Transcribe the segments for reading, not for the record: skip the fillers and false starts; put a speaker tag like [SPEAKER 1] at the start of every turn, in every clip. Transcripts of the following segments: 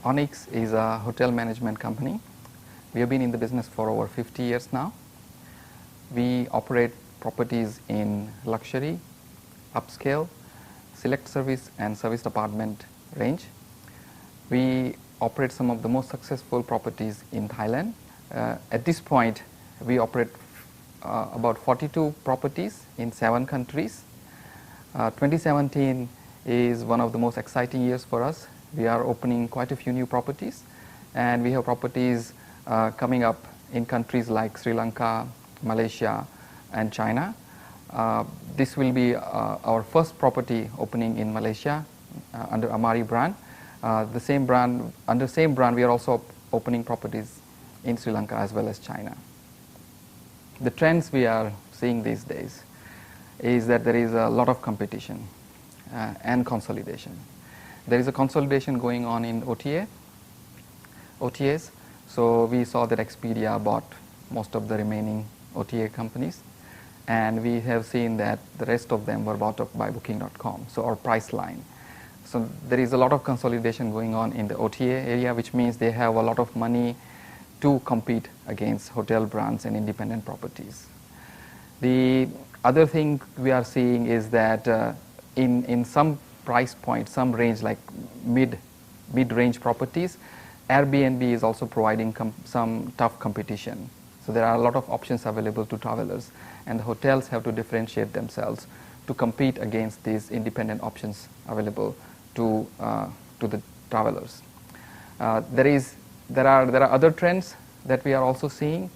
[SPEAKER 1] Onyx is a hotel management company. We have been in the business for over 50 years now. We operate properties in luxury, upscale, select service and service apartment range. We operate some of the most successful properties in Thailand. At this point, we operate about 42 properties in 7 countries. 2017 is one of the most exciting years for us. We are opening quite a few new properties, and we have properties coming up in countries like Sri Lanka, Malaysia, and China. This will be our first property opening in Malaysia under Amari brand. Under same brand, we are also opening properties in Sri Lanka as well as China. The trends we are seeing these days is that there is a lot of competition and consolidation. There is a consolidation going on in OTAs. So we saw that Expedia bought most of the remaining OTA companies, and we have seen that the rest of them were bought up by Booking.com, so our Priceline. So there is a lot of consolidation going on in the OTA area, which means they have a lot of money to compete against hotel brands and independent properties. The other thing we are seeing is that in some price point, some range like mid-range properties, Airbnb is also providing some tough competition. So there are a lot of options available to travelers, and the hotels have to differentiate themselves to compete against these independent options available to the travelers. There are other trends that we are also seeing.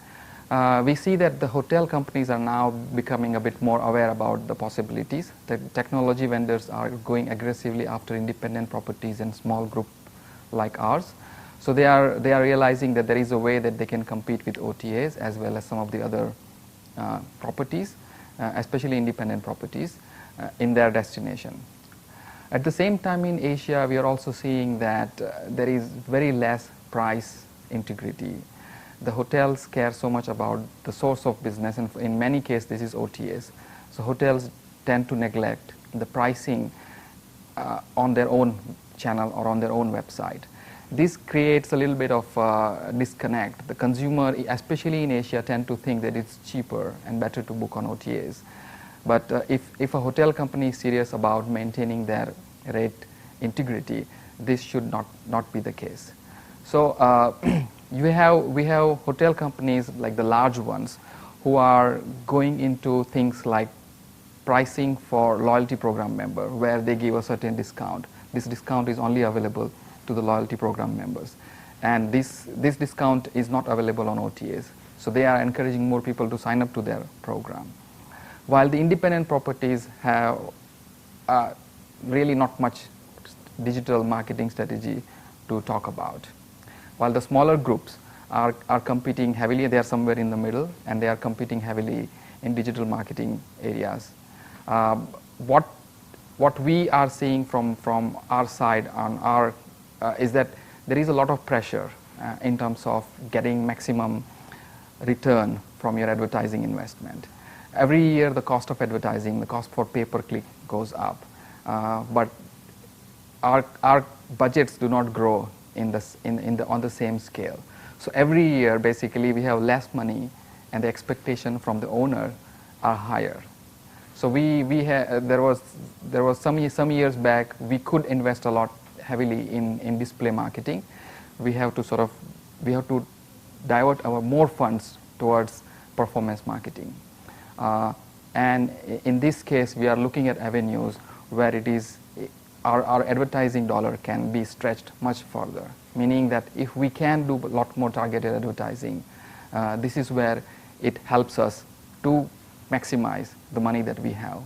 [SPEAKER 1] We see that the hotel companies are now becoming a bit more aware about the possibilities. The technology vendors are going aggressively after independent properties and small group like ours. So they are realizing that there is a way that they can compete with OTAs as well as some of the other properties, especially independent properties, in their destination. At the same time, in Asia, we are also seeing that there is very less price integrity. The hotels care so much about the source of business, and in many cases, this is OTAs. So hotels tend to neglect the pricing on their own channel or on their own website. This creates a little bit of disconnect. The consumer, especially in Asia, tend to think that it's cheaper and better to book on OTAs. But if a hotel company is serious about maintaining their rate integrity, this should not be the case. So we have hotel companies like the large ones who are going into things like pricing for loyalty program member, where they give a certain discount. This discount is only available to the loyalty program members, and this discount is not available on OTAs. So they are encouraging more people to sign up to their program, while the independent properties have really not much digital marketing strategy to talk about. While the smaller groups are competing heavily, they are somewhere in the middle, and they are competing heavily in digital marketing areas. What we are seeing from our side is that there is a lot of pressure in terms of getting maximum return from your advertising investment. Every year, the cost of advertising, the cost for pay-per-click goes up, but our budgets do not grow on the same scale. So every year, basically, we have less money, and the expectation from the owner are higher. So there was some years back we could invest a lot heavily in display marketing. We have to divert our more funds towards performance marketing. And in this case, we are looking at avenues where it is our advertising dollar can be stretched much further, meaning that if we can do a lot more targeted advertising, this is where it helps us to maximize the money that we have.